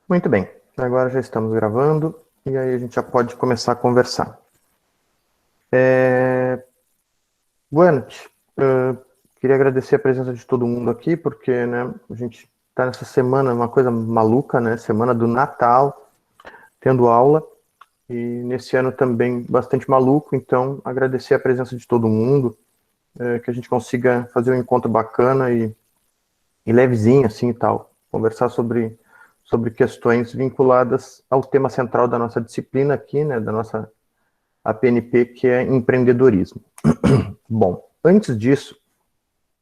Muito bem, agora já estamos gravando e aí a gente já pode começar a conversar. Boa noite. Queria agradecer a presença de todo mundo aqui, porque né, a gente está nessa semana, uma coisa maluca, né? Semana do Natal, tendo aula, e nesse ano também bastante maluco, então agradecer a presença de todo mundo, que a gente consiga fazer um encontro bacana e levezinho assim e tal, conversar sobre questões vinculadas ao tema central da nossa disciplina aqui, né, da nossa APNP, que é empreendedorismo. Bom, antes disso,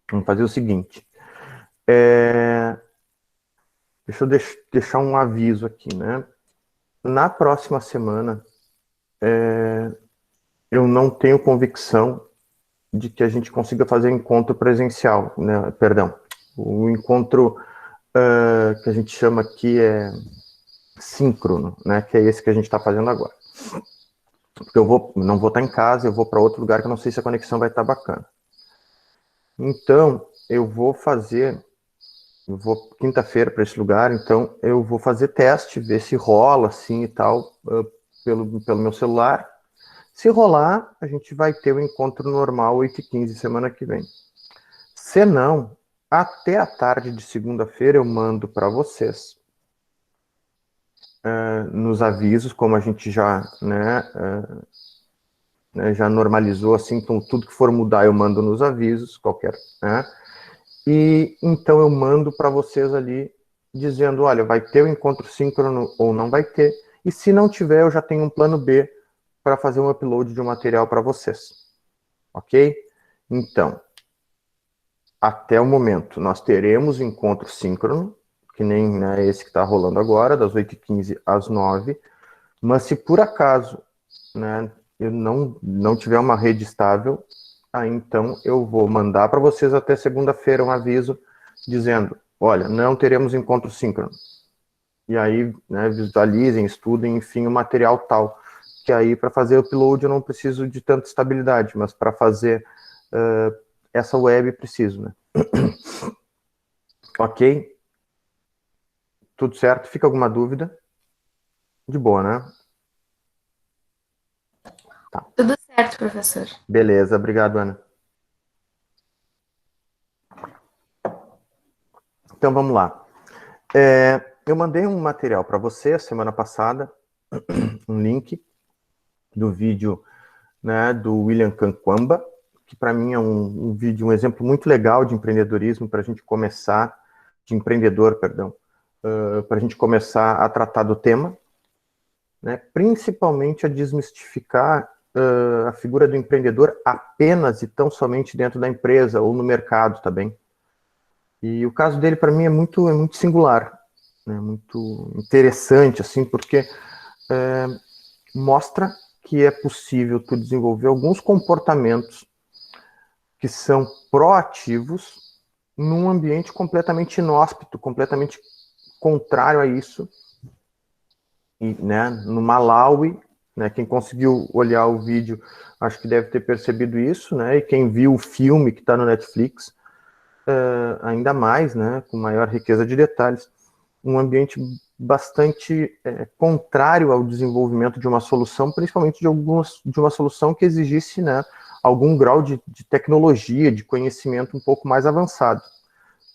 vamos fazer o seguinte. Deixa eu deixar um aviso aqui, né? Na próxima semana, eu não tenho convicção de que a gente consiga fazer encontro presencial, né? Perdão, o encontro que a gente chama aqui é síncrono, né? Que é esse que a gente está fazendo agora. Porque não vou estar em casa, eu vou para outro lugar que eu não sei se a conexão vai estar bacana. Então, eu vou quinta-feira para esse lugar, então eu vou fazer teste, ver se rola assim e tal, pelo meu celular. Se rolar, a gente vai ter o encontro normal 8h15 semana que vem. Se não, até a tarde de segunda-feira eu mando para vocês nos avisos, como a gente já, já normalizou assim, então tudo que for mudar eu mando nos avisos, qualquer, né? E então eu mando para vocês ali dizendo, olha, vai ter o encontro síncrono ou não vai ter. E se não tiver, eu já tenho um plano B para fazer um upload de um material para vocês. Ok? Então, até o momento, nós teremos encontro síncrono, que nem né, esse que está rolando agora, das 8h15 às 9h. Mas se por acaso né, eu não tiver uma rede estável, aí então eu vou mandar para vocês até segunda-feira um aviso dizendo, olha, não teremos encontro síncrono. E aí, né, visualizem, estudem, enfim, o material tal. Que aí, para fazer upload, eu não preciso de tanta estabilidade, mas para fazer essa web, preciso, né? Ok? Tudo certo? Fica alguma dúvida? De boa, né? Tá. Tudo certo, professor. Beleza, obrigado, Ana. Então, vamos lá. Eu mandei um material para você semana passada, um link do vídeo né, do William Kankwamba, que para mim é um vídeo, um exemplo muito legal de empreendedorismo para a gente começar, de empreendedor, perdão, para a gente começar a tratar do tema, né, principalmente a desmistificar a figura do empreendedor apenas e tão somente dentro da empresa ou no mercado também. E o caso dele, para mim, é muito singular, né, muito interessante, assim, porque mostra que é possível tu desenvolver alguns comportamentos que são proativos num ambiente completamente inóspito, completamente contrário a isso. E, né, no Malawi, né, quem conseguiu olhar o vídeo, acho que deve ter percebido isso, né, e quem viu o filme que está no Netflix, ainda mais, né, com maior riqueza de detalhes, um ambiente bastante contrário ao desenvolvimento de uma solução, principalmente de uma solução que exigisse né, algum grau de tecnologia, de conhecimento um pouco mais avançado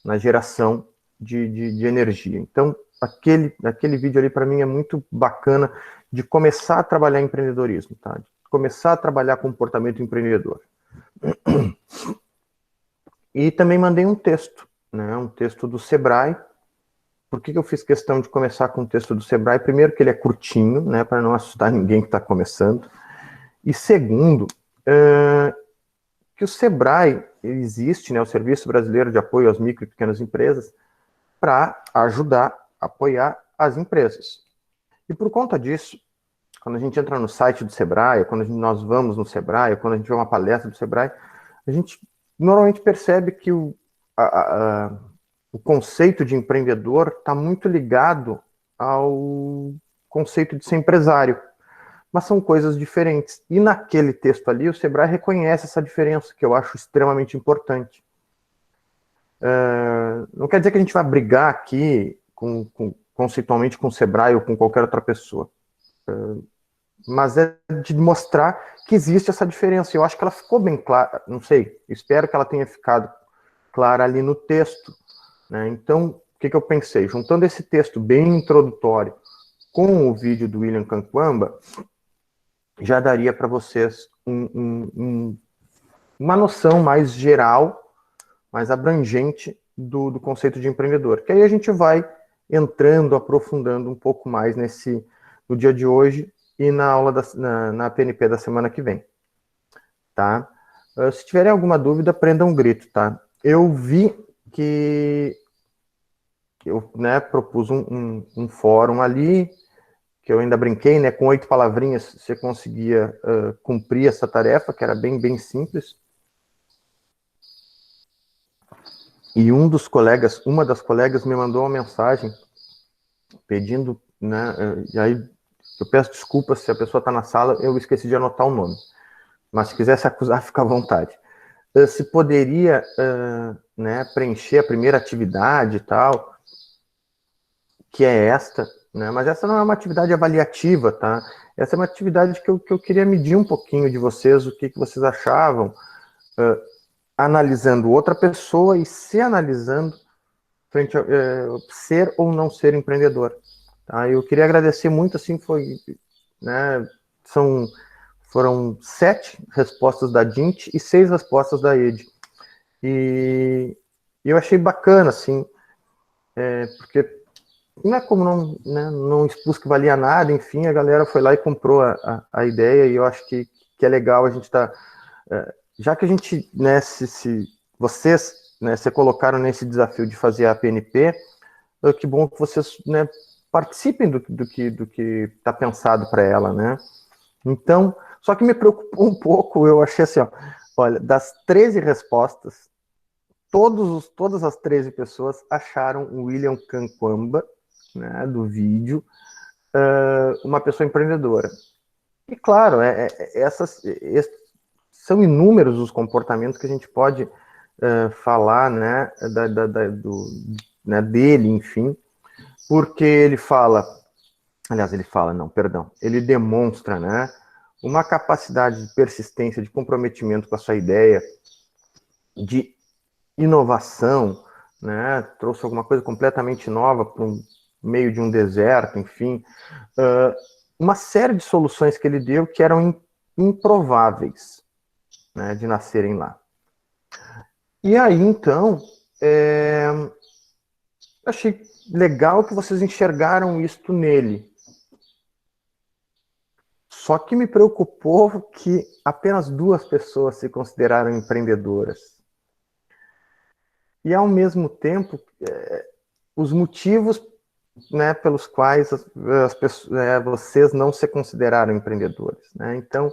na geração de energia. Então, aquele vídeo ali para mim é muito bacana de começar a trabalhar empreendedorismo, tá? De começar a trabalhar comportamento empreendedor. E também mandei um texto, né, um texto do Sebrae. Por que eu fiz questão de começar com o texto do Sebrae? Primeiro, que ele é curtinho, né, para não assustar ninguém que está começando. E segundo, que o Sebrae existe, né, o Serviço Brasileiro de Apoio às Micro e Pequenas Empresas, para ajudar, apoiar as empresas. E por conta disso, quando a gente entra no site do Sebrae, nós vamos no Sebrae, quando a gente vê uma palestra do Sebrae, a gente normalmente percebe que o conceito de empreendedor está muito ligado ao conceito de ser empresário, mas são coisas diferentes. E naquele texto ali, o Sebrae reconhece essa diferença, que eu acho extremamente importante. Não quer dizer que a gente vai brigar aqui conceitualmente com o Sebrae ou com qualquer outra pessoa. Mas é de mostrar que existe essa diferença. Eu acho que ela ficou bem clara, não sei, espero que ela tenha ficado clara ali no texto, né? Então, o que eu pensei? Juntando esse texto bem introdutório com o vídeo do William Kankwamba, já daria para vocês uma noção mais geral, mais abrangente do conceito de empreendedor. Que aí a gente vai entrando, aprofundando um pouco mais no dia de hoje e na aula na PNP da semana que vem. Tá? Se tiverem alguma dúvida, prendam um grito, tá? Eu vi que eu, né, propus um fórum ali, que eu ainda brinquei, né, com 8 palavrinhas você conseguia cumprir essa tarefa, que era bem, bem simples. E uma das colegas me mandou uma mensagem pedindo, né, e aí eu peço desculpas se a pessoa está na sala, eu esqueci de anotar o nome. Mas se quiser se acusar, fica à vontade. Se poderia, né, preencher a primeira atividade e tal, que é esta, né, mas essa não é uma atividade avaliativa, tá? Essa é uma atividade que eu queria medir um pouquinho de vocês, o que vocês achavam, analisando outra pessoa e se analisando frente a ser ou não ser empreendedor. Tá? Eu queria agradecer muito, assim, né, foram 7 respostas da Dint e 6 respostas da Ed. E eu achei bacana, assim, porque não é como não expus que valia nada, enfim, a galera foi lá e comprou a ideia, e eu acho que é legal a gente estar... já que a gente, né, vocês, né, se colocaram nesse desafio de fazer a PNP, que bom que vocês, né, participem do que está pensado para ela, né? Então, só que me preocupou um pouco, eu achei assim, ó, olha, das 13 respostas, todas as 13 pessoas acharam o William Kankwamba, né, do vídeo, uma pessoa empreendedora. E claro, são inúmeros os comportamentos que a gente pode falar, né, né, dele, enfim, porque ele demonstra, né, uma capacidade de persistência, de comprometimento com a sua ideia, de inovação, né, trouxe alguma coisa completamente nova para um meio de um deserto, enfim, uma série de soluções que ele deu que eram improváveis, né, de nascerem lá. E aí, então, achei legal que vocês enxergaram isto nele. Só que me preocupou que apenas 2 pessoas se consideraram empreendedoras. E, ao mesmo tempo, os motivos, né, pelos quais vocês não se consideraram empreendedores, né? Então,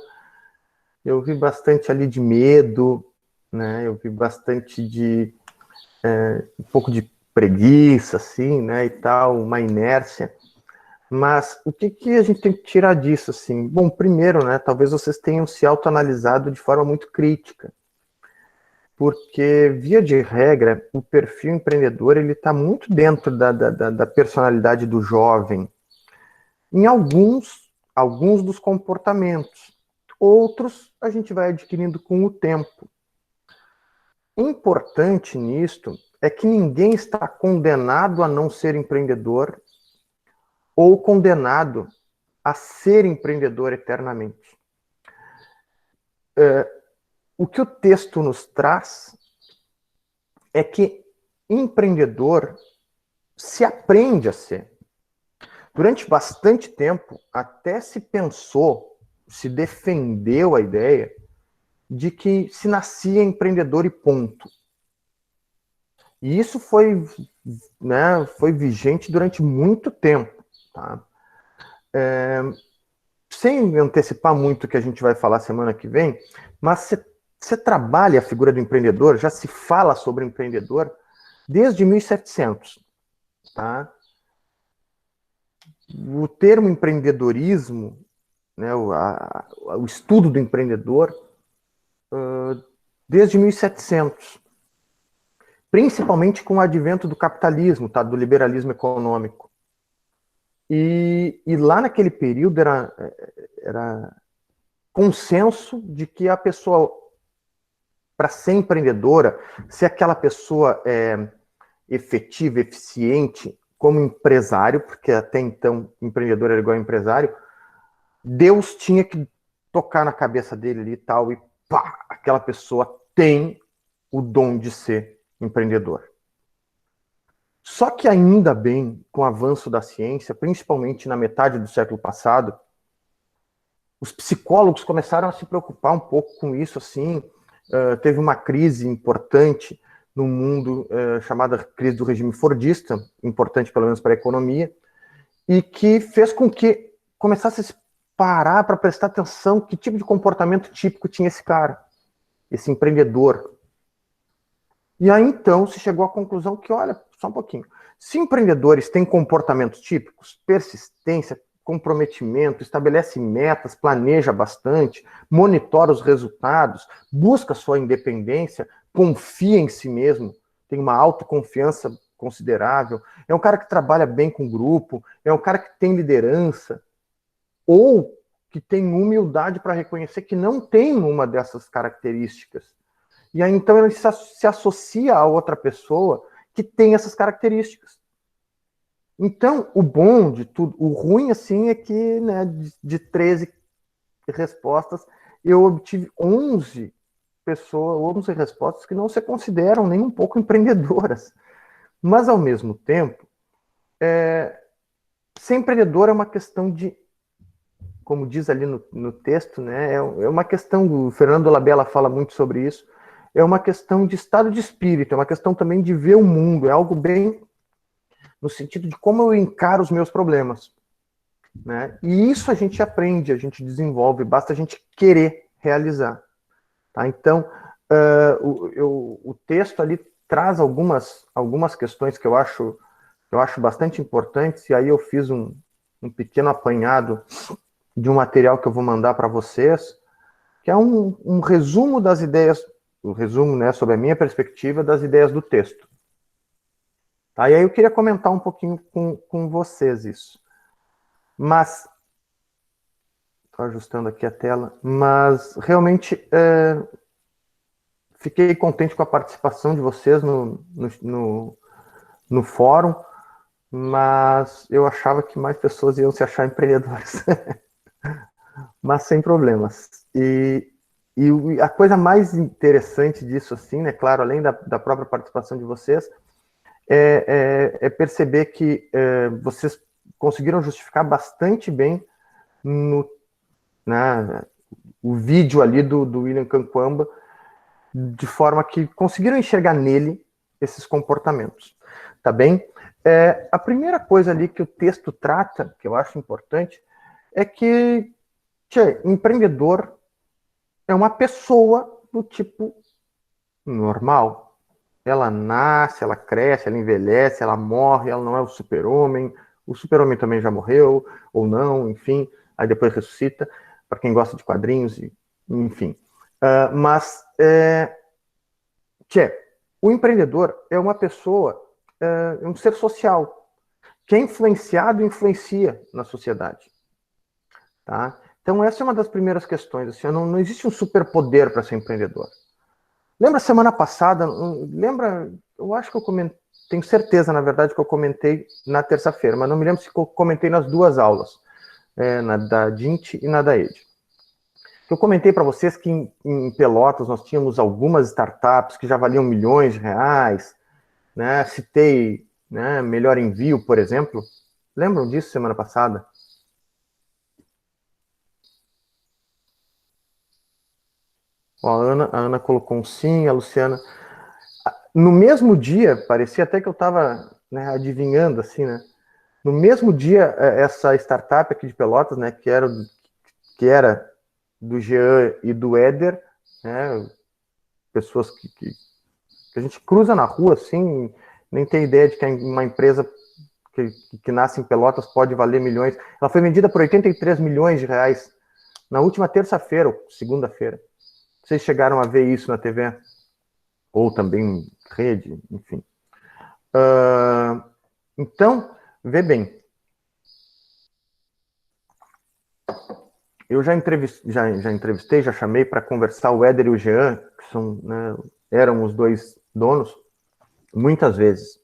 eu vi bastante ali de medo, né? Eu vi bastante de um pouco de preguiça, assim, né, e tal, uma inércia. Mas o que a gente tem que tirar disso, assim? Bom, primeiro, né, talvez vocês tenham se autoanalisado de forma muito crítica, porque, via de regra, o perfil empreendedor ele está muito dentro da personalidade do jovem, em alguns dos comportamentos. Outros a gente vai adquirindo com o tempo. Importante nisto é que ninguém está condenado a não ser empreendedor ou condenado a ser empreendedor eternamente. O que o texto nos traz é que empreendedor se aprende a ser. Durante bastante tempo, até se pensou, se defendeu a ideia de que se nascia empreendedor e ponto. E isso foi, né, foi vigente durante muito tempo. Tá? Sem antecipar muito o que a gente vai falar semana que vem, mas você trabalha a figura do empreendedor, já se fala sobre empreendedor desde 1700. Tá? O termo empreendedorismo, né, o estudo do empreendedor, desde 1700, principalmente com o advento do capitalismo, tá, do liberalismo econômico. E lá naquele período era consenso de que a pessoa, para ser empreendedora, se aquela pessoa é efetiva, eficiente, como empresário, porque até então empreendedor era igual a empresário, Deus tinha que tocar na cabeça dele ali e tal, e pá, aquela pessoa tem o dom de ser empreendedor. Só que ainda bem, com o avanço da ciência, principalmente na metade do século passado, os psicólogos começaram a se preocupar um pouco com isso, assim, teve uma crise importante no mundo, chamada crise do regime fordista, importante pelo menos para a economia, e que fez com que começasse a se parar para prestar atenção que tipo de comportamento típico tinha esse cara, esse empreendedor. E aí, então, se chegou à conclusão que, olha, só um pouquinho, se empreendedores têm comportamentos típicos, persistência, comprometimento, estabelece metas, planeja bastante, monitora os resultados, busca sua independência, confia em si mesmo, tem uma autoconfiança considerável, é um cara que trabalha bem com o grupo, é um cara que tem liderança, ou que tem humildade para reconhecer que não tem uma dessas características. E aí, então, ele se associa a outra pessoa que tem essas características. Então, o bom de tudo, o ruim, assim, é que, né, de 13 respostas, eu obtive 11 pessoas, 11 respostas que não se consideram nem um pouco empreendedoras. Mas, ao mesmo tempo, ser empreendedor é uma questão de, como diz ali no texto, né, é uma questão, o Fernando Labella fala muito sobre isso, é uma questão de estado de espírito, é uma questão também de ver o mundo, é algo bem no sentido de como eu encaro os meus problemas, né? E isso a gente aprende, a gente desenvolve, basta a gente querer realizar, tá? Então, o texto ali traz algumas questões que eu acho bastante importantes, e aí eu fiz um pequeno apanhado de um material que eu vou mandar para vocês, que é um resumo das ideias, o resumo, né, sobre a minha perspectiva das ideias do texto. Tá? E aí eu queria comentar um pouquinho com vocês isso. Mas, estou ajustando aqui a tela, mas realmente fiquei contente com a participação de vocês no fórum, mas eu achava que mais pessoas iam se achar empreendedores. Mas sem problemas. E a coisa mais interessante disso, assim, né, claro, além da própria participação de vocês, é perceber que vocês conseguiram justificar bastante bem o vídeo ali do William Kamkwamba, de forma que conseguiram enxergar nele esses comportamentos. Tá bem? A primeira coisa ali que o texto trata, que eu acho importante, é que empreendedor é uma pessoa do tipo normal. Ela nasce, ela cresce, ela envelhece, ela morre, ela não é o super-homem. O super-homem também já morreu, ou não, enfim. Aí depois ressuscita, para quem gosta de quadrinhos, enfim. Mas, o empreendedor é uma pessoa, é um ser social. Quem é influenciado, influencia na sociedade. Tá? Então, essa é uma das primeiras questões. Assim, não existe um superpoder para ser empreendedor. Lembra semana passada? Lembra? Eu acho que eu comentei, tenho certeza, na verdade, que eu comentei na terça-feira, mas não me lembro se eu comentei nas duas aulas, na da Dint e na da Ed. Eu comentei para vocês que em Pelotas nós tínhamos algumas startups que já valiam milhões de reais, né? Citei, né, Melhor Envio, por exemplo. Lembram disso semana passada? Ó, a Ana colocou um sim, a Luciana. No mesmo dia, parecia até que eu estava, né, adivinhando, assim, né? No mesmo dia, essa startup aqui de Pelotas, né, que era do Jean e do Éder, né, pessoas que a gente cruza na rua, assim, nem tem ideia de que uma empresa que nasce em Pelotas pode valer milhões. Ela foi vendida por 83 milhões de reais na última terça-feira, ou segunda-feira. Vocês chegaram a ver isso na TV? Ou também rede, enfim. Então, vê bem. Eu já entrevistei, já chamei para conversar o Éder e o Jean, que são, né, eram os dois donos, muitas vezes.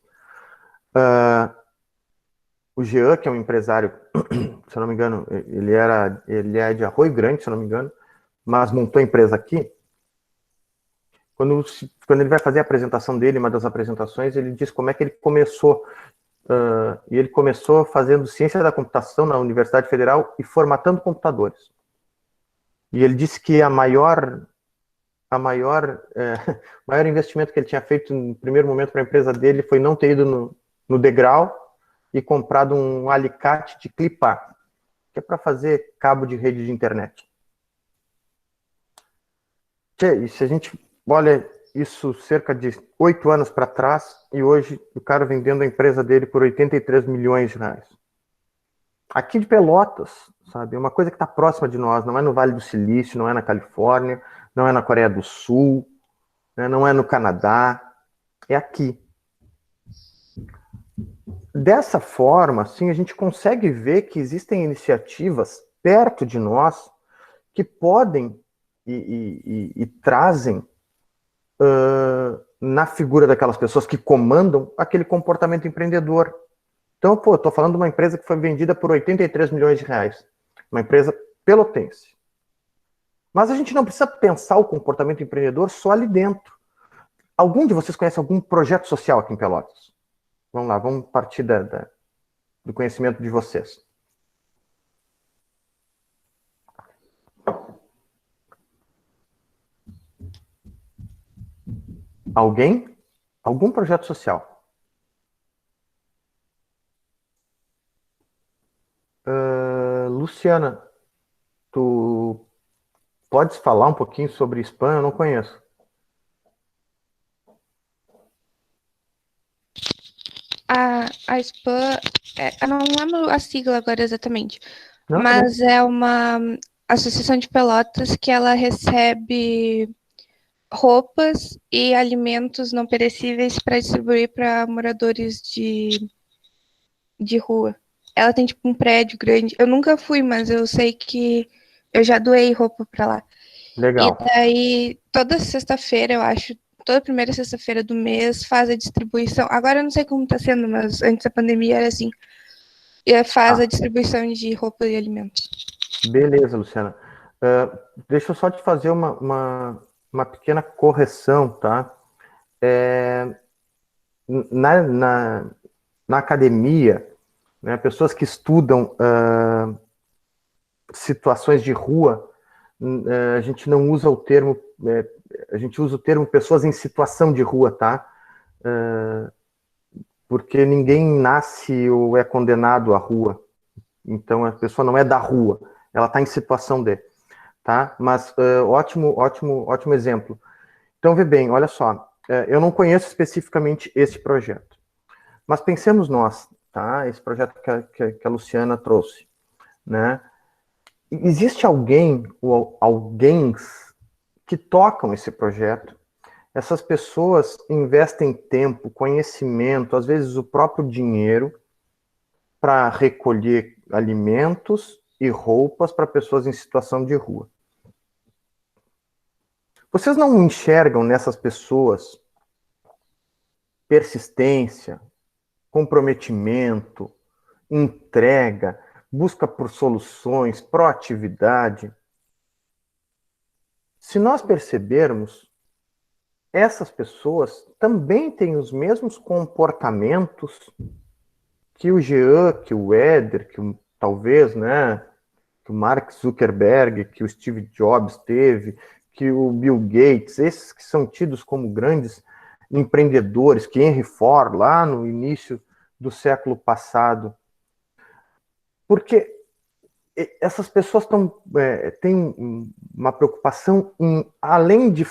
O Jean, que é um empresário, se eu não me engano, ele é de Arroio Grande, se eu não me engano, mas montou a empresa aqui. Quando ele vai fazer a apresentação dele, uma das apresentações, ele diz como é que ele começou. E ele começou fazendo ciência da computação na Universidade Federal e formatando computadores. E ele disse que maior investimento que ele tinha feito no primeiro momento para a empresa dele foi não ter ido no degrau e comprado um alicate de clipar, que é para fazer cabo de rede de internet. E se a gente olha isso cerca de 8 anos para trás, e hoje o cara vendendo a empresa dele por 83 milhões de reais. Aqui de Pelotas, sabe? É uma coisa que está próxima de nós, não é no Vale do Silício, não é na Califórnia, não é na Coreia do Sul, né? Não é no Canadá, é aqui. Dessa forma, assim, a gente consegue ver que existem iniciativas perto de nós que podem e trazem na figura daquelas pessoas que comandam aquele comportamento empreendedor. Então, pô, estou falando de uma empresa que foi vendida por 83 milhões de reais. Uma empresa pelotense. Mas a gente não precisa pensar o comportamento empreendedor só ali dentro. Algum de vocês conhece algum projeto social aqui em Pelotas? Vamos lá, vamos partir do conhecimento de vocês. Alguém? Algum projeto social? Luciana, tu podes falar um pouquinho sobre spam? Eu não conheço. A SPAM, eu não lembro a sigla agora exatamente, Não, tá bem. mas é uma associação de Pelotas que ela recebe roupas e alimentos não perecíveis para distribuir para moradores de rua. Ela tem tipo um prédio grande. Eu nunca fui, mas eu sei que eu já doei roupa para lá. E Legal. daí, toda sexta-feira, eu acho, toda primeira sexta-feira do mês faz a distribuição. Agora eu não sei como está sendo, mas antes da pandemia era assim. E faz a Ah, distribuição de roupa e alimentos. beleza, Luciana. Deixa eu só te fazer uma pequena correção, tá? Na, na, na academia, né, pessoas que estudam situações de rua, a gente não usa o termo, a gente usa o termo pessoas em situação de rua, tá? Porque ninguém nasce ou é condenado à rua. Então a pessoa não é da rua, ela está em situação de, tá? Mas ótimo exemplo. Então vê bem, olha só, eu não conheço especificamente esse projeto, mas pensemos nós, tá? Esse projeto que a Luciana trouxe, né? Existe alguém ou alguém que tocam esse projeto. Essas pessoas investem tempo, conhecimento, às vezes o próprio dinheiro para recolher alimentos e roupas para pessoas em situação de rua. Vocês não enxergam nessas pessoas persistência, comprometimento, entrega, busca por soluções, proatividade? Se nós percebermos, essas pessoas também têm os mesmos comportamentos que o Jean, que o Éder, talvez, né, que o Mark Zuckerberg, que o Steve Jobs teve, que o Bill Gates, esses que são tidos como grandes empreendedores, que Henry Ford, lá no início do século passado. Porque essas pessoas têm uma preocupação em, além de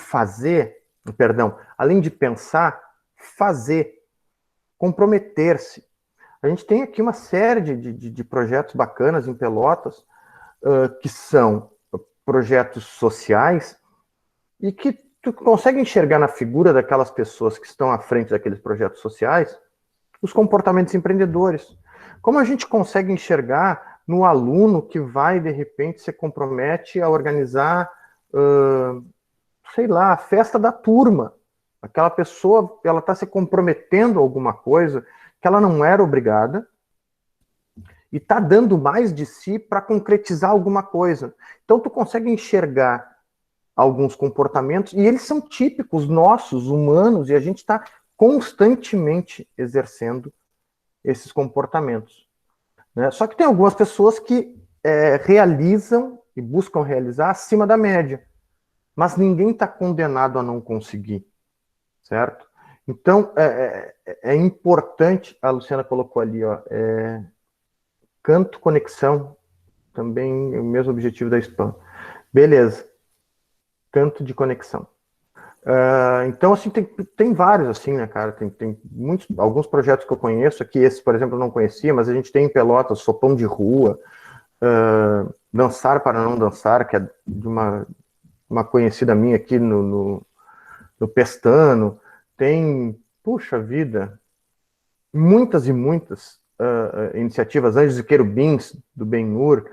além de pensar, fazer, comprometer-se. A gente tem aqui uma série de projetos bacanas em Pelotas, que são projetos sociais e que tu consegue enxergar na figura daquelas pessoas que estão à frente daqueles projetos sociais os comportamentos empreendedores. Como a gente consegue enxergar no aluno que vai, de repente, se compromete a organizar, sei lá, a festa da turma. Aquela pessoa, ela está se comprometendo a alguma coisa que ela não era obrigada e está dando mais de si para concretizar alguma coisa. Então, tu consegue enxergar alguns comportamentos, e eles são típicos nossos, humanos, e a gente está constantemente exercendo esses comportamentos. Né? Só que tem algumas pessoas que realizam e buscam realizar acima da média, mas ninguém está condenado a não conseguir, certo? Então, é importante, a Luciana colocou ali, ó, canto, conexão, também é o mesmo objetivo da Spam. Beleza. Canto de conexão. Então, assim, tem vários, assim, né, cara? Tem alguns projetos que eu conheço aqui, esse, por exemplo, eu não conhecia, mas a gente tem em Pelotas, Sopão de Rua, Dançar para Não Dançar, que é de uma conhecida minha aqui no Pestano. Tem, puxa vida, muitas e muitas iniciativas, Anjos e Querubins, do Ben-Hur,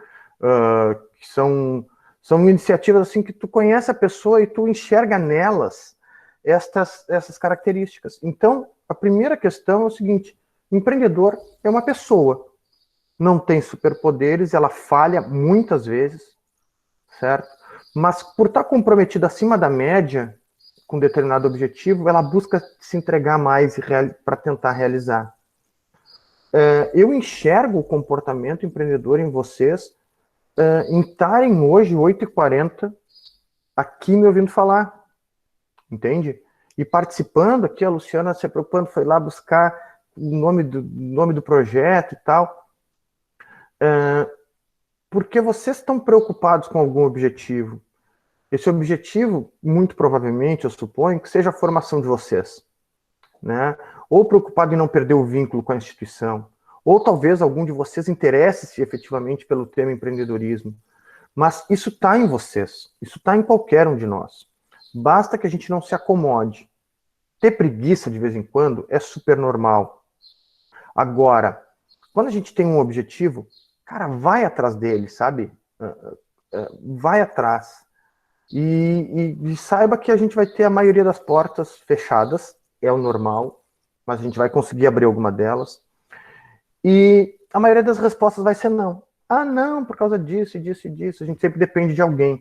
que são iniciativas assim que tu conhece a pessoa e tu enxerga nelas essas características. Então, a primeira questão é o seguinte: empreendedor é uma pessoa, não tem superpoderes, ela falha muitas vezes, certo? Mas por estar comprometida acima da média com determinado objetivo, ela busca se entregar mais para tentar realizar. Eu enxergo o comportamento empreendedor em vocês em estarem hoje, 8h40, aqui me ouvindo falar, entende? E participando aqui, a Luciana se preocupando, foi lá buscar o nome do projeto e tal, porque vocês estão preocupados com algum objetivo. Esse objetivo, muito provavelmente, eu suponho, que seja a formação de vocês, né? Ou preocupado em não perder o vínculo com a instituição, ou talvez algum de vocês interesse-se efetivamente pelo tema empreendedorismo. Mas isso está em vocês, isso está em qualquer um de nós. Basta que a gente não se acomode. Ter preguiça de vez em quando é super normal. Agora, quando a gente tem um objetivo, cara, vai atrás dele, sabe? Vai atrás. E saiba que a gente vai ter a maioria das portas fechadas, é o normal, mas a gente vai conseguir abrir alguma delas. E a maioria das respostas vai ser não. Ah, não, por causa disso, disso e disso. A gente sempre depende de alguém.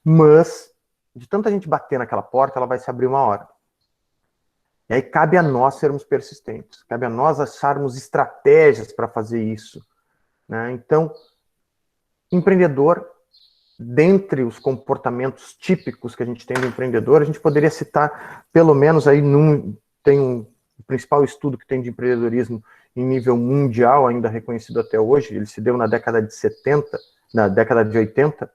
Mas, de tanta gente bater naquela porta, ela vai se abrir uma hora. E aí cabe a nós sermos persistentes. Cabe a nós acharmos estratégias para fazer isso. Né? Então, empreendedor, dentre os comportamentos típicos que a gente tem do empreendedor, a gente poderia citar, pelo menos aí, tem o principal estudo que tem de empreendedorismo em nível mundial, ainda reconhecido até hoje, ele se deu na década de 70, na década de 80,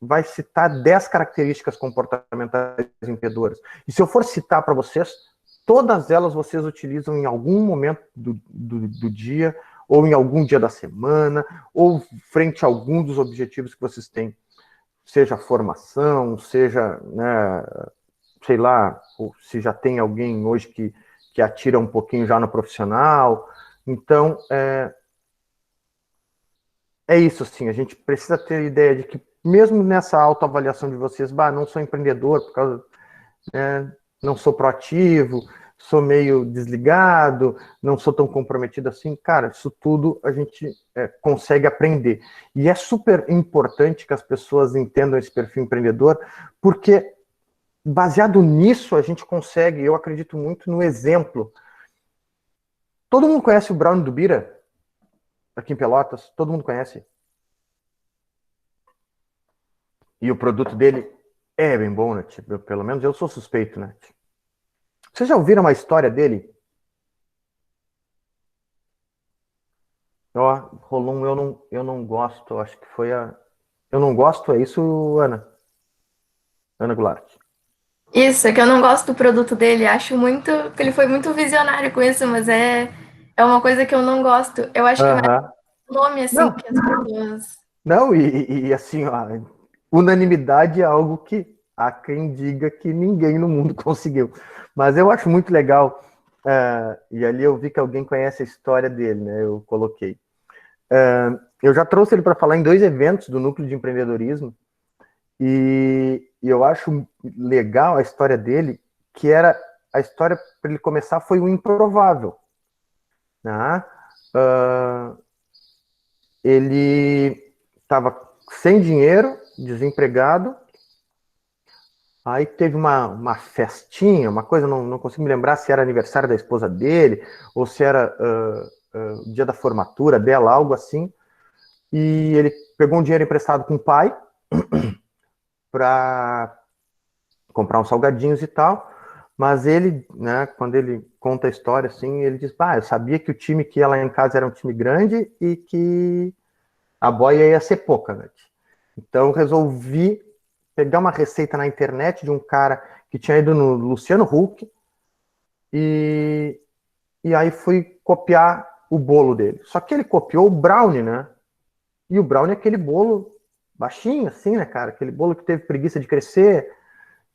vai citar 10 características comportamentais empreendedoras. E se eu for citar para vocês, todas elas vocês utilizam em algum momento do dia, ou em algum dia da semana, ou frente a algum dos objetivos que vocês têm. Seja formação, seja, né, sei lá, se já tem alguém hoje que atira um pouquinho já no profissional. Então, é isso, assim, a gente precisa ter ideia de que, mesmo nessa autoavaliação de vocês, não sou empreendedor, por causa, não sou proativo, sou meio desligado, não sou tão comprometido assim, cara, isso tudo a gente consegue aprender. E é super importante que as pessoas entendam esse perfil empreendedor, porque baseado nisso a gente consegue, eu acredito muito no exemplo. Todo mundo conhece o Brownie do Bira? Aqui em Pelotas? Todo mundo conhece? E o produto dele é bem bom, né? Tipo, pelo menos eu sou suspeito, né? Vocês já ouviram uma história dele? Ó, rolou um eu não gosto, acho que foi a... Eu não gosto, é isso, Ana? Ana Goulart. Isso, é que eu não gosto do produto dele, acho muito que ele foi muito visionário com isso, mas é uma coisa que eu não gosto. Eu acho que vai o nome assim Não, que as pessoas. não, e assim, ó, unanimidade é algo que há quem diga que ninguém no mundo conseguiu. Mas eu acho muito legal, e ali eu vi que alguém conhece a história dele, né? Eu coloquei. Eu já trouxe ele para falar em 2 eventos do Núcleo de Empreendedorismo, e eu acho legal a história dele, que era a história para ele começar foi o improvável. Né? Ele estava sem dinheiro, desempregado, aí teve uma festinha, uma coisa, não consigo me lembrar se era aniversário da esposa dele, ou se era o dia da formatura dela, algo assim, e ele pegou um dinheiro emprestado com o pai para comprar uns salgadinhos e tal, mas ele, né, quando ele conta a história, assim, ele diz, eu sabia que o time que ia lá em casa era um time grande e que a boia ia ser pouca, né? Então eu resolvi pegar uma receita na internet de um cara que tinha ido no Luciano Huck e aí fui copiar o bolo dele. Só que ele copiou o brownie, né? E o brownie é aquele bolo baixinho, assim, né, cara? Aquele bolo que teve preguiça de crescer.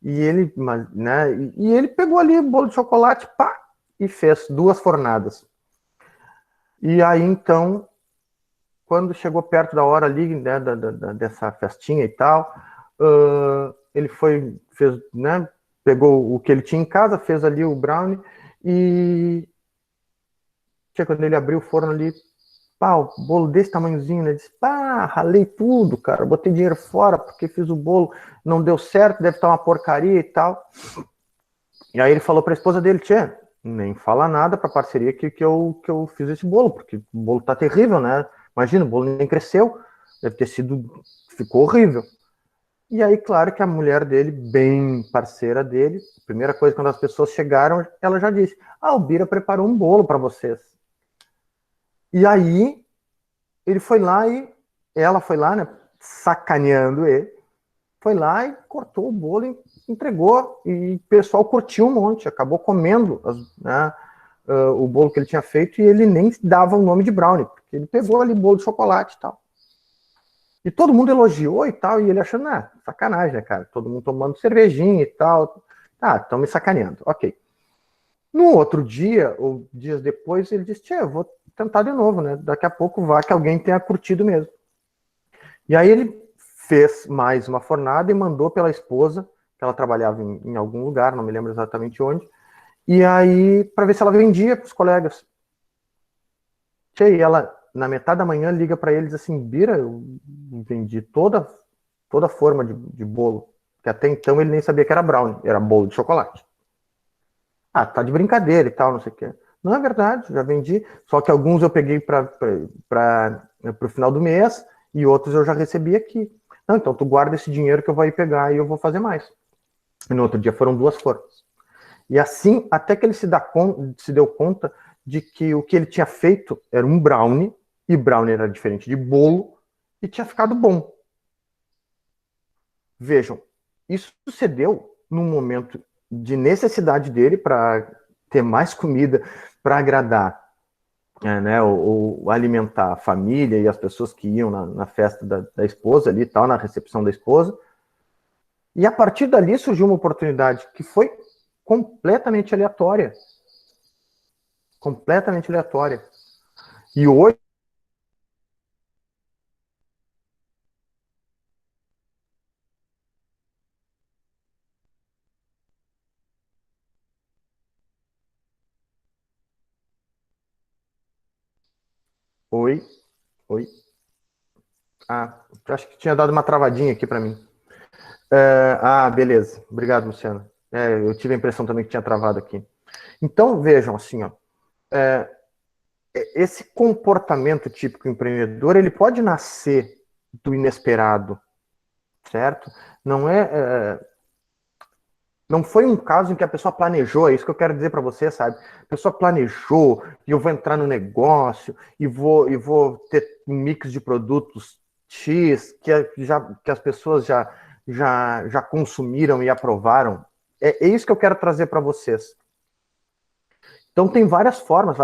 E ele, né? E ele pegou ali o bolo de chocolate, pá, e fez 2 fornadas. E aí, então, quando chegou perto da hora ali, né, dessa festinha e tal, ele fez, né, pegou o que ele tinha em casa, fez ali o brownie, e quando ele abriu o forno ali, pá, o bolo desse tamanhozinho, né, disse, ralei tudo, cara, botei dinheiro fora, porque fiz o bolo, não deu certo, deve estar uma porcaria e tal. E aí ele falou para a esposa dele, tia, nem fala nada para a parceria que eu fiz esse bolo, porque o bolo tá terrível, né? Imagina, o bolo nem cresceu, deve ter sido, ficou horrível. E aí, claro que a mulher dele, bem parceira dele, a primeira coisa, quando as pessoas chegaram, ela já disse, o Bira preparou um bolo para vocês. E aí, ele foi lá e ela foi lá, né, sacaneando ele, foi lá e cortou o bolo e entregou, e o pessoal curtiu um monte, acabou comendo né, o bolo que ele tinha feito, e ele nem dava o nome de brownie, porque ele pegou ali bolo de chocolate e tal. E todo mundo elogiou e tal, e ele achando, sacanagem, né, cara? Todo mundo tomando cervejinha e tal. Estão me sacaneando, ok. No outro dia, ou dias depois, ele disse, eu vou tentar de novo, né? Daqui a pouco vai que alguém tenha curtido mesmo. E aí ele fez mais uma fornada e mandou pela esposa, que ela trabalhava em algum lugar, não me lembro exatamente onde, e aí para ver se ela vendia para os colegas. E ela, na metade da manhã, liga para ele e diz assim, Bira, eu vendi toda forma de bolo, que até então ele nem sabia que era brownie, era bolo de chocolate. Tá de brincadeira e tal, não sei o quê. Não é verdade, já vendi, só que alguns eu peguei para o final do mês e outros eu já recebi aqui. Não, então tu guarda esse dinheiro que eu vou ir pegar e eu vou fazer mais. E no outro dia foram 2 formas. E assim, até que ele se deu conta de que o que ele tinha feito era um brownie, e brownie era diferente de bolo, e tinha ficado bom. Vejam, isso sucedeu num momento de necessidade dele para ter mais comida, para agradar, né, ou alimentar a família e as pessoas que iam na festa da esposa ali, tal, na recepção da esposa. E a partir dali surgiu uma oportunidade que foi completamente aleatória. Completamente aleatória. E hoje, oi. Acho que tinha dado uma travadinha aqui para mim. Beleza. Obrigado, Luciano. Eu tive a impressão também que tinha travado aqui. Então, vejam, assim, esse comportamento típico empreendedor, ele pode nascer do inesperado, certo? Não foi um caso em que a pessoa planejou, é isso que eu quero dizer para você, sabe? A pessoa planejou, e eu vou entrar no negócio, e vou ter um mix de produtos X, que as pessoas já consumiram e aprovaram. É isso que eu quero trazer para vocês. Então, tem várias formas,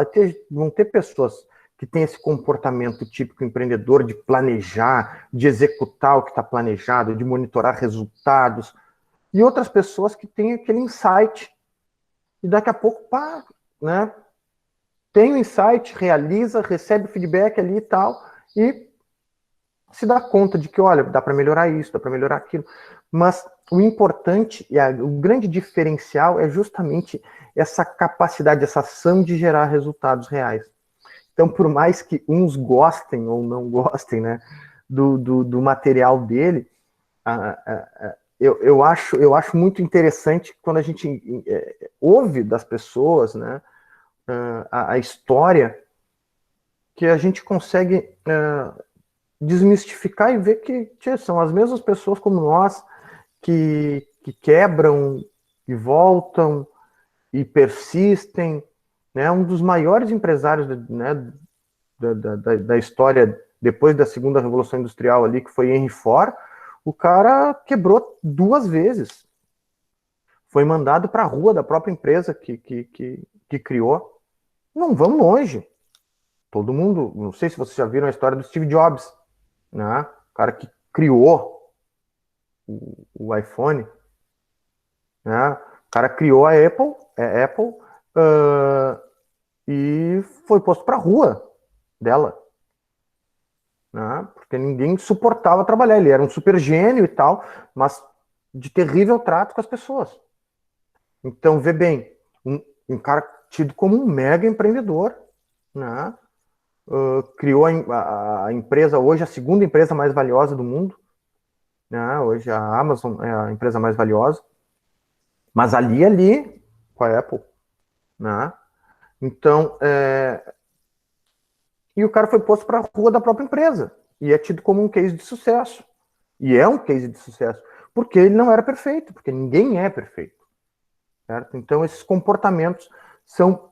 vão ter pessoas que têm esse comportamento típico empreendedor de planejar, de executar o que está planejado, de monitorar resultados, e outras pessoas que têm aquele insight, e daqui a pouco, né, tem o insight, realiza, recebe feedback ali e tal, e se dá conta de que, olha, dá para melhorar isso, dá para melhorar aquilo. Mas o importante, o grande diferencial é justamente essa capacidade, essa ação de gerar resultados reais. Então, por mais que uns gostem ou não gostem, né, do material dele, eu acho muito interessante quando a gente ouve das pessoas, né, a história, que a gente consegue desmistificar e ver que são as mesmas pessoas como nós que quebram e voltam e persistem, né? Um dos maiores empresários, né, da história depois da segunda revolução industrial ali, que foi Henry Ford, o cara quebrou 2 vezes, foi mandado para a rua da própria empresa que criou. Não vamos longe. Todo mundo, não sei se vocês já viram a história do Steve Jobs, né? O cara que criou o iPhone, né? O cara criou a Apple, e foi posto para a rua dela, né? Porque ninguém suportava trabalhar. Ele era um super gênio e tal, mas de terrível trato com as pessoas. Então, vê bem, um cara tido como um mega empreendedor, né? Criou a empresa, hoje a segunda empresa mais valiosa do mundo, né? Hoje a Amazon é a empresa mais valiosa, mas ali com a Apple, né? Então, e o cara foi posto para a rua da própria empresa, e é tido como um case de sucesso, e é um case de sucesso, porque ele não era perfeito, porque ninguém é perfeito, certo? Então, esses comportamentos são...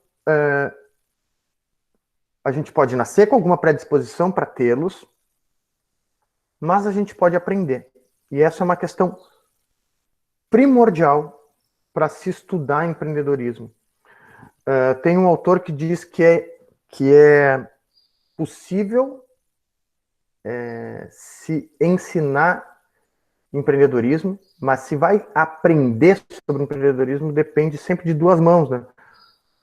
a gente pode nascer com alguma predisposição para tê-los, mas a gente pode aprender. E essa é uma questão primordial para se estudar empreendedorismo. Tem um autor que diz que é possível se ensinar empreendedorismo, mas se vai aprender sobre empreendedorismo depende sempre de 2 mãos, né?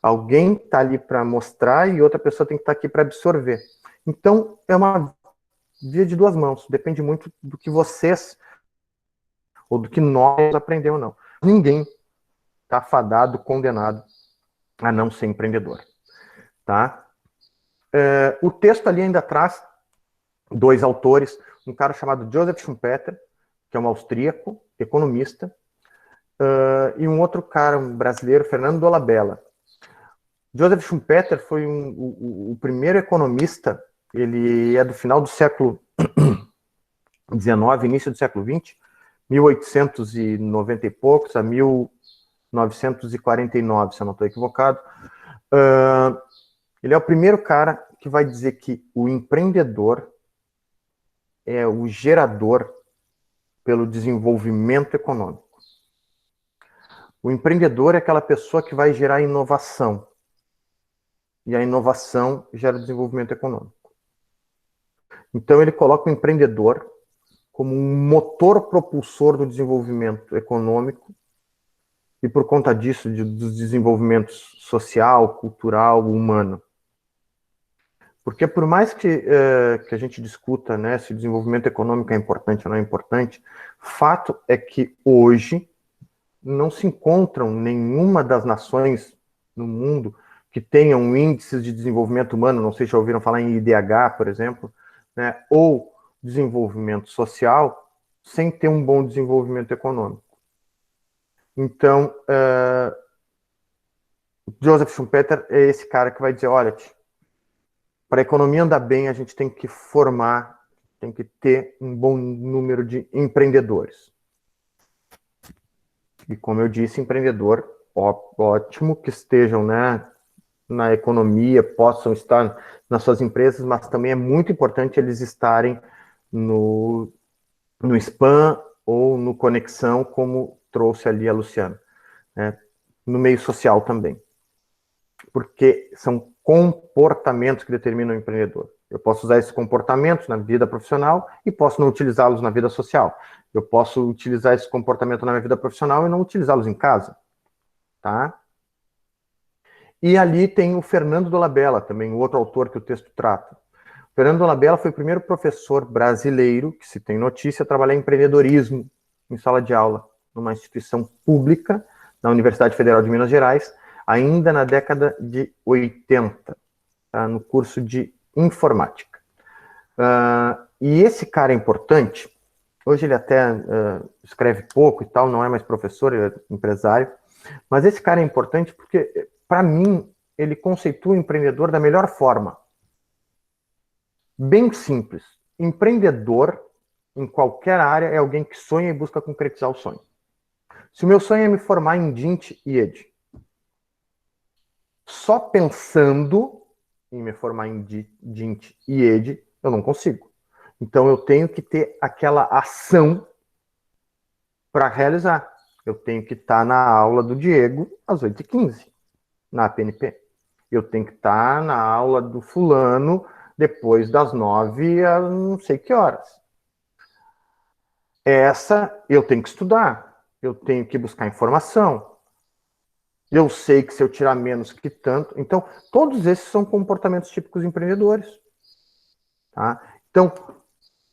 Alguém está ali para mostrar e outra pessoa tem que estar aqui para absorver. Então, é uma via de 2 mãos. Depende muito do que vocês ou do que nós aprendemos ou não. Ninguém está fadado, condenado a não ser empreendedor. Tá? O texto ali ainda traz 2 autores, um cara chamado Joseph Schumpeter, que é um austríaco, economista, e um outro cara, um brasileiro, Fernando Dolabella. Joseph Schumpeter foi o primeiro economista, ele é do final do século XIX, início do século XX, 1890 e poucos a 1949, se eu não estou equivocado. Ele é o primeiro cara que vai dizer que o empreendedor é o gerador pelo desenvolvimento econômico. O empreendedor é aquela pessoa que vai gerar inovação. E a inovação gera desenvolvimento econômico. Então ele coloca o empreendedor como um motor propulsor do desenvolvimento econômico e por conta disso, dos desenvolvimentos social, cultural, humano. Porque por mais que a gente discuta, né, se o desenvolvimento econômico é importante ou não é importante, fato é que hoje não se encontram nenhuma das nações no mundo que tenham índices de desenvolvimento humano, não sei se já ouviram falar em IDH, por exemplo, né, ou desenvolvimento social, sem ter um bom desenvolvimento econômico. Então, Joseph Schumpeter é esse cara que vai dizer, olha, para a economia andar bem, a gente tem que formar, tem que ter um bom número de empreendedores. E como eu disse, empreendedor ótimo, que estejam, né, na economia, possam estar nas suas empresas, mas também é muito importante eles estarem no spam ou no conexão, como trouxe ali a Luciana, né, no meio social também. Porque são comportamentos que determinam o empreendedor. Eu posso usar esses comportamentos na vida profissional e posso não utilizá-los na vida social. Eu posso utilizar esse comportamento na minha vida profissional e não utilizá-los em casa. Tá? E ali tem o Fernando Dolabella, também, o outro autor que o texto trata. Fernando Dolabella foi o primeiro professor brasileiro que se tem notícia a trabalhar em empreendedorismo em sala de aula, numa instituição pública, na Universidade Federal de Minas Gerais, ainda na década de 80, tá, no curso de informática. E esse cara é importante, hoje ele até escreve pouco e tal, não é mais professor, ele é empresário, mas esse cara é importante porque, para mim, ele conceitua o empreendedor da melhor forma. Bem simples. Empreendedor, em qualquer área, é alguém que sonha e busca concretizar o sonho. Se o meu sonho é me formar em DINT e ED, só pensando em me formar em DINT e ED, eu não consigo. Então, eu tenho que ter aquela ação para realizar. Eu tenho que estar na aula do Diego às 8h15, na PNP. Eu tenho que estar na aula do fulano depois das 9 a não sei que horas. Essa eu tenho que estudar, eu tenho que buscar informação. Eu sei que se eu tirar menos que tanto... Então, todos esses são comportamentos típicos de empreendedores. Tá? Então,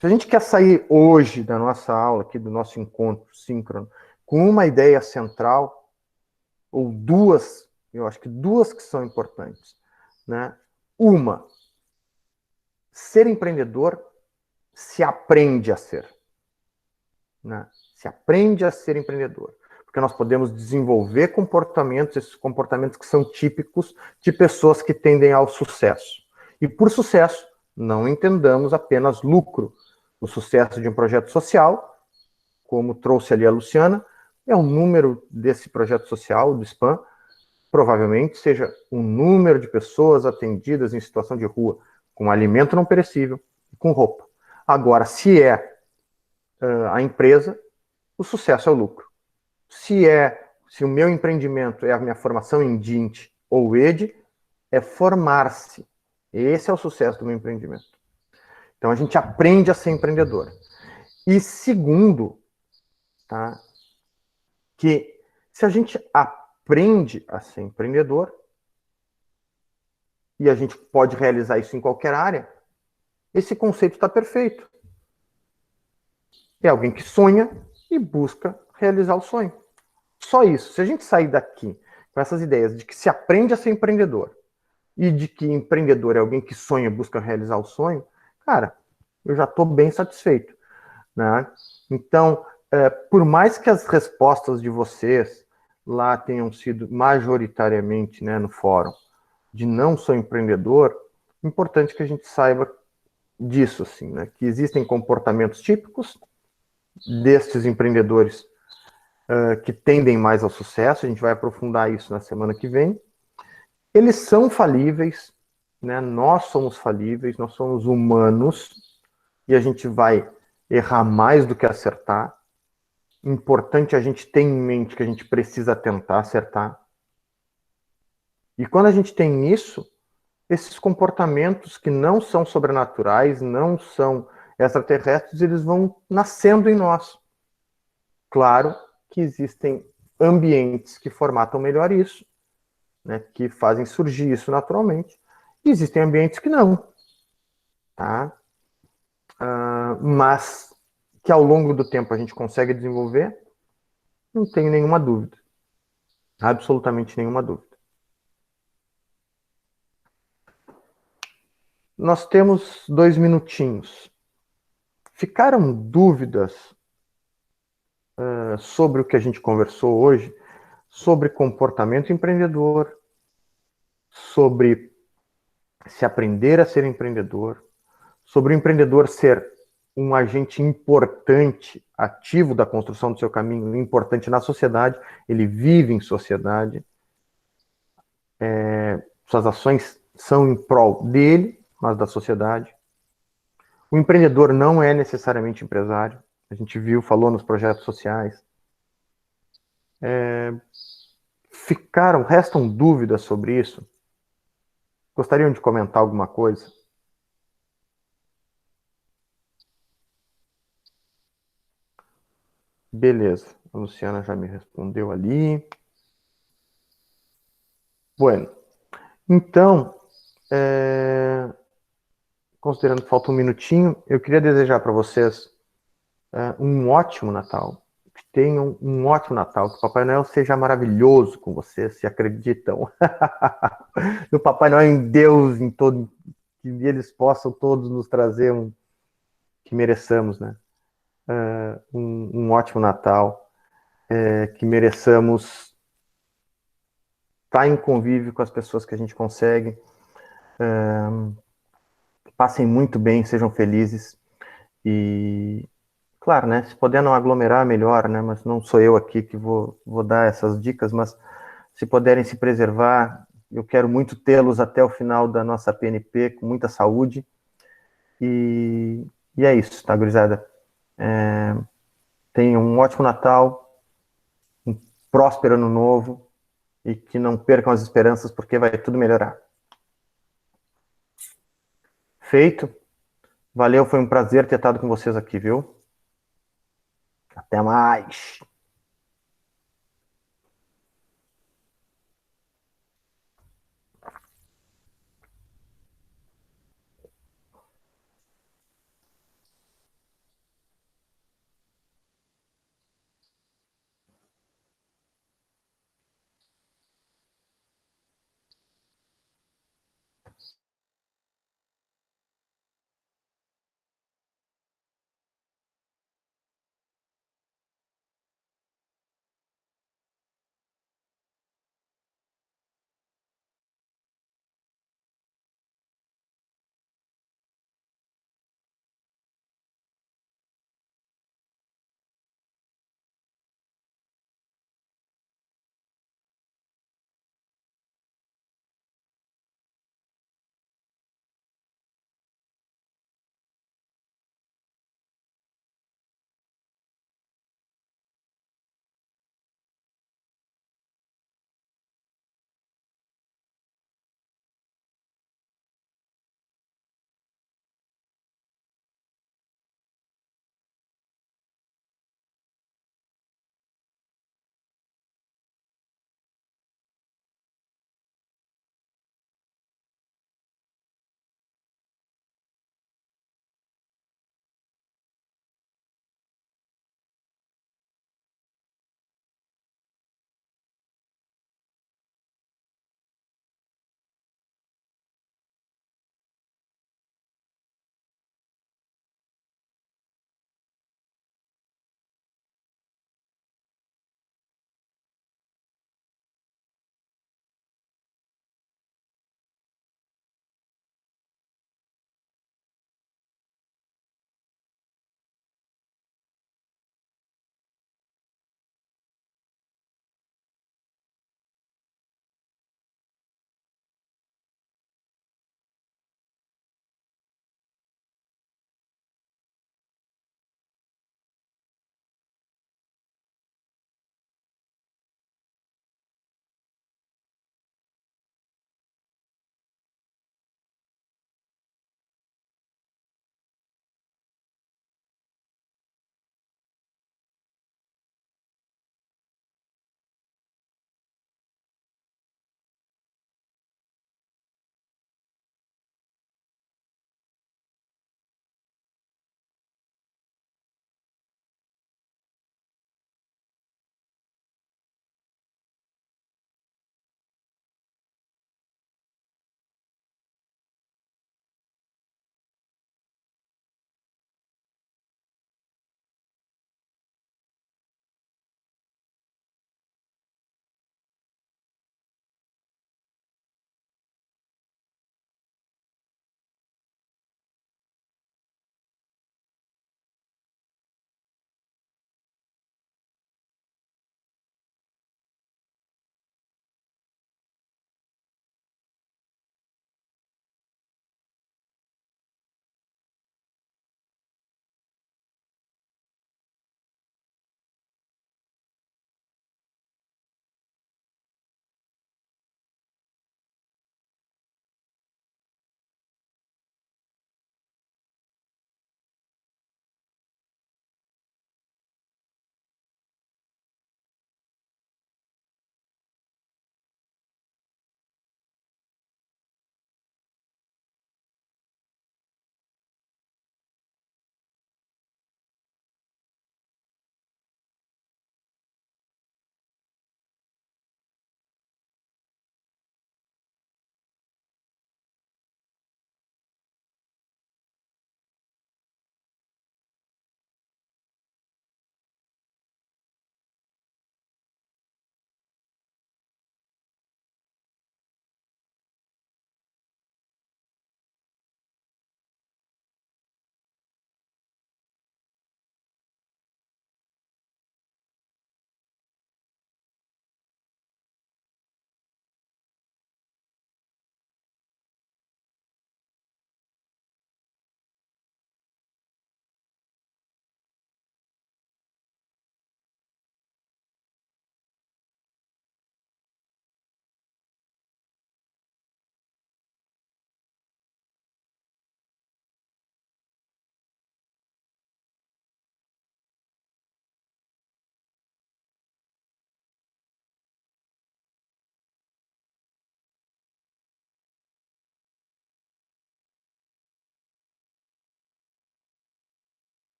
se a gente quer sair hoje da nossa aula, aqui do nosso encontro síncrono, com uma ideia central, ou duas, eu acho que duas que são importantes, né? Uma, ser empreendedor se aprende a ser. Né? Se aprende a ser empreendedor. Porque nós podemos desenvolver comportamentos, esses comportamentos que são típicos de pessoas que tendem ao sucesso. E por sucesso, não entendamos apenas lucro. O sucesso de um projeto social, como trouxe ali a Luciana, é o número desse projeto social, do SPAM, provavelmente seja um número de pessoas atendidas em situação de rua, com alimento não perecível e com roupa. Agora, se é a empresa, o sucesso é o lucro. Se o meu empreendimento é a minha formação em DINT ou ED, é formar-se. Esse é o sucesso do meu empreendimento. Então, a gente aprende a ser empreendedor. E segundo, tá, que se a gente aprende a ser empreendedor, e a gente pode realizar isso em qualquer área, esse conceito está perfeito. É alguém que sonha e busca realizar o sonho. Só isso. Se a gente sair daqui com essas ideias de que se aprende a ser empreendedor e de que empreendedor é alguém que sonha e busca realizar o sonho, cara, eu já estou bem satisfeito. Né? Então, por mais que as respostas de vocês lá tenham sido majoritariamente, né, no fórum, de não sou empreendedor, é importante que a gente saiba disso, assim, né? Que existem comportamentos típicos destes empreendedores que tendem mais ao sucesso, a gente vai aprofundar isso na semana que vem. Eles são falíveis, né? Nós somos falíveis, nós somos humanos, e a gente vai errar mais do que acertar. Importante a gente ter em mente que a gente precisa tentar acertar. E quando a gente tem isso, esses comportamentos que não são sobrenaturais, não são extraterrestres, eles vão nascendo em nós. Claro que existem ambientes que formatam melhor isso, né, que fazem surgir isso naturalmente, e existem ambientes que não. Tá? Mas que ao longo do tempo a gente consegue desenvolver, não tenho nenhuma dúvida. Absolutamente nenhuma dúvida. Nós temos 2 minutinhos. Ficaram dúvidas sobre o que a gente conversou hoje, sobre comportamento empreendedor, sobre se aprender a ser empreendedor, sobre o empreendedor ser um agente importante, ativo da construção do seu caminho, importante na sociedade, ele vive em sociedade, suas ações são em prol dele, mas da sociedade. O empreendedor não é necessariamente empresário, a gente viu, falou nos projetos sociais. Restam dúvidas sobre isso? Gostariam de comentar alguma coisa? Beleza, a Luciana já me respondeu ali. Bueno, então, considerando que falta um minutinho, eu queria desejar para vocês um ótimo Natal. Que tenham um ótimo Natal. Que o Papai Noel seja maravilhoso com vocês, se acreditam. No Papai Noel, em Deus, em todo, que eles possam todos nos trazer que mereçamos, né? Um ótimo Natal. Que mereçamos estar em convívio com as pessoas que a gente consegue. Passem muito bem, sejam felizes. E, claro, né? Se puder não aglomerar, melhor, né? Mas não sou eu aqui que vou dar essas dicas, mas se puderem se preservar, eu quero muito tê-los até o final da nossa PNP, com muita saúde. E é isso, tá, gurizada? Tenham um ótimo Natal, um próspero ano novo, e que não percam as esperanças, porque vai tudo melhorar. Feito. Valeu, foi um prazer ter estado com vocês aqui, viu? Até mais!